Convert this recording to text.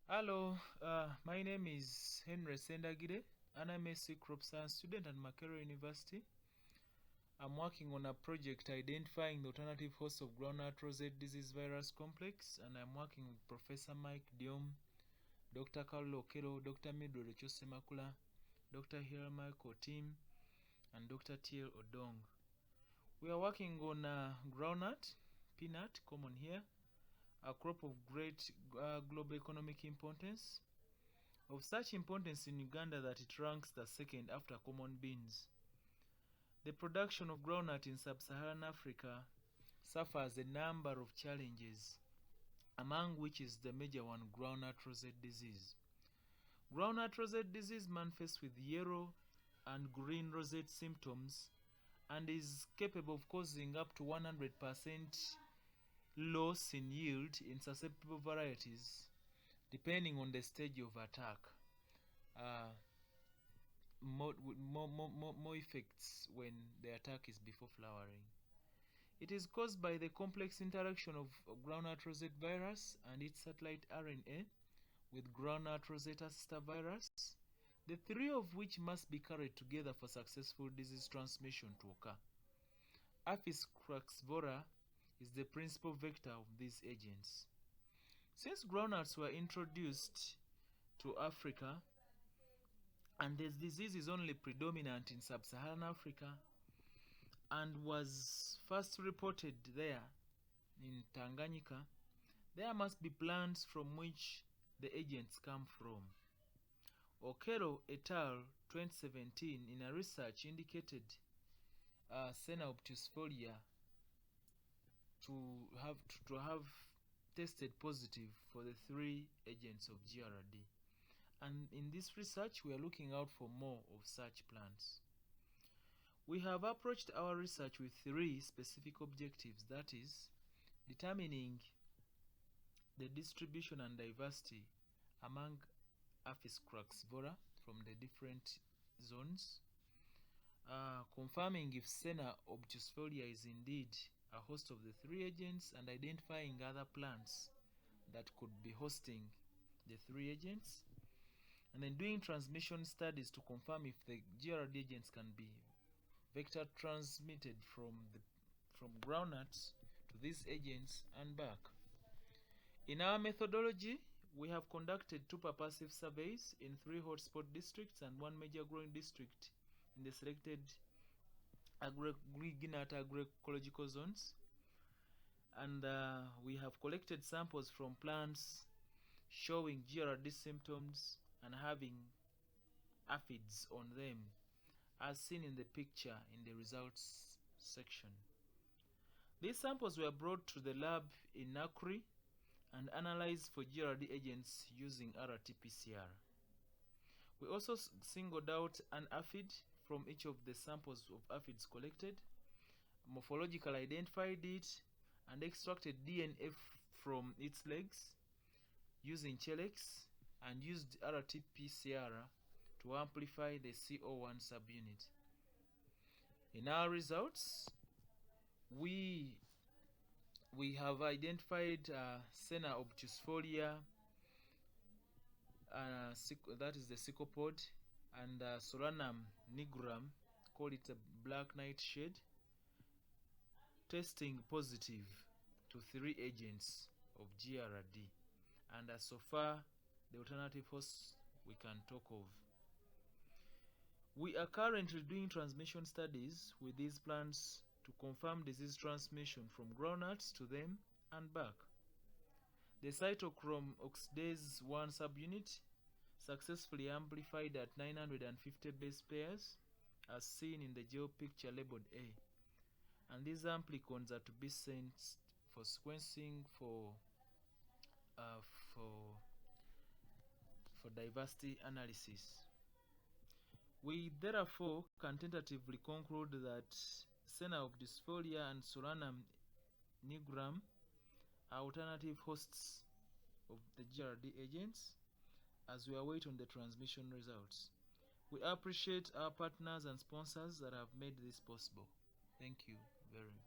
Hello, my name is Ssendagire, and I'm a crop science student at Makerere University. I'm working on a project identifying the alternative host of Groundnut Rosette disease virus complex, and I'm working with Professor Mike Diom, Dr. Carlo Okero, Dr. Mildred Ochosemakula, Dr. Michael Tim, and Dr. TL Odong. We are working on groundnut, peanut, common here, a crop of great global economic importance, of such importance in Uganda that it ranks the second after common beans. The production of groundnut in Sub-Saharan Africa suffers a number of challenges, among which is the major one, groundnut rosette disease. Groundnut rosette disease manifests with yellow and green rosette symptoms and is capable of causing up to 100% loss in yield in susceptible varieties, depending on the stage of attack. More effects when the attack is before flowering. It is caused by the complex interaction of groundnut rosette virus and its satellite RNA with groundnut rosette assistor virus, the three of which must be carried together for successful disease transmission to occur. Aphis craccivora is the principal vector of these agents. Since groundnuts were introduced to Africa, and this disease is only predominant in Sub-Saharan Africa and was first reported there in Tanganyika, there must be plants from which the agents come from. Okero et al. 2017 in a research indicated Senna obtusfolia to have tested positive for the three agents of GRD. And in this research, we are looking out for more of such plants. We have approached our research with three specific objectives, that is, determining the distribution and diversity among Aphis craccivora from the different zones, confirming if Senna obtusfolia is indeed a host of the three agents, and identifying other plants that could be hosting the three agents, and then doing transmission studies to confirm if the GRD agents can be vector transmitted from groundnuts to these agents and back. In our methodology, we have conducted 2 purposive surveys in 3 hotspot districts and 1 major growing district in the selected Groundnut agroecological zones, and we have collected samples from plants showing GRD symptoms and having aphids on them, as seen in the picture in the results section. These samples were brought to the lab in Nakuri and analyzed for GRD agents using RT-PCR. We also singled out an aphid from each of the samples of aphids collected, morphologically identified it, and extracted DNA from its legs using Chelex, and used RT-PCR to amplify the CO1 subunit. In our results, we have identified Senna obtusfolia, that is the cyclopod, and Solanum nigrum, call it a black nightshade, testing positive to 3 agents of GRD, and so far the alternative hosts we can talk of. We are currently doing transmission studies with these plants to confirm disease transmission from groundnuts to them and back. The cytochrome oxidase 1 subunit successfully amplified at 950 base pairs, as seen in the geo picture labeled A, and these amplicons are to be sent for sequencing for diversity analysis. We therefore can tentatively conclude that Senna obtusfolia and Solanum nigrum are alternative hosts of the GRD agents, as we await on the transmission results. We appreciate our partners and sponsors that have made this possible. Thank you very much.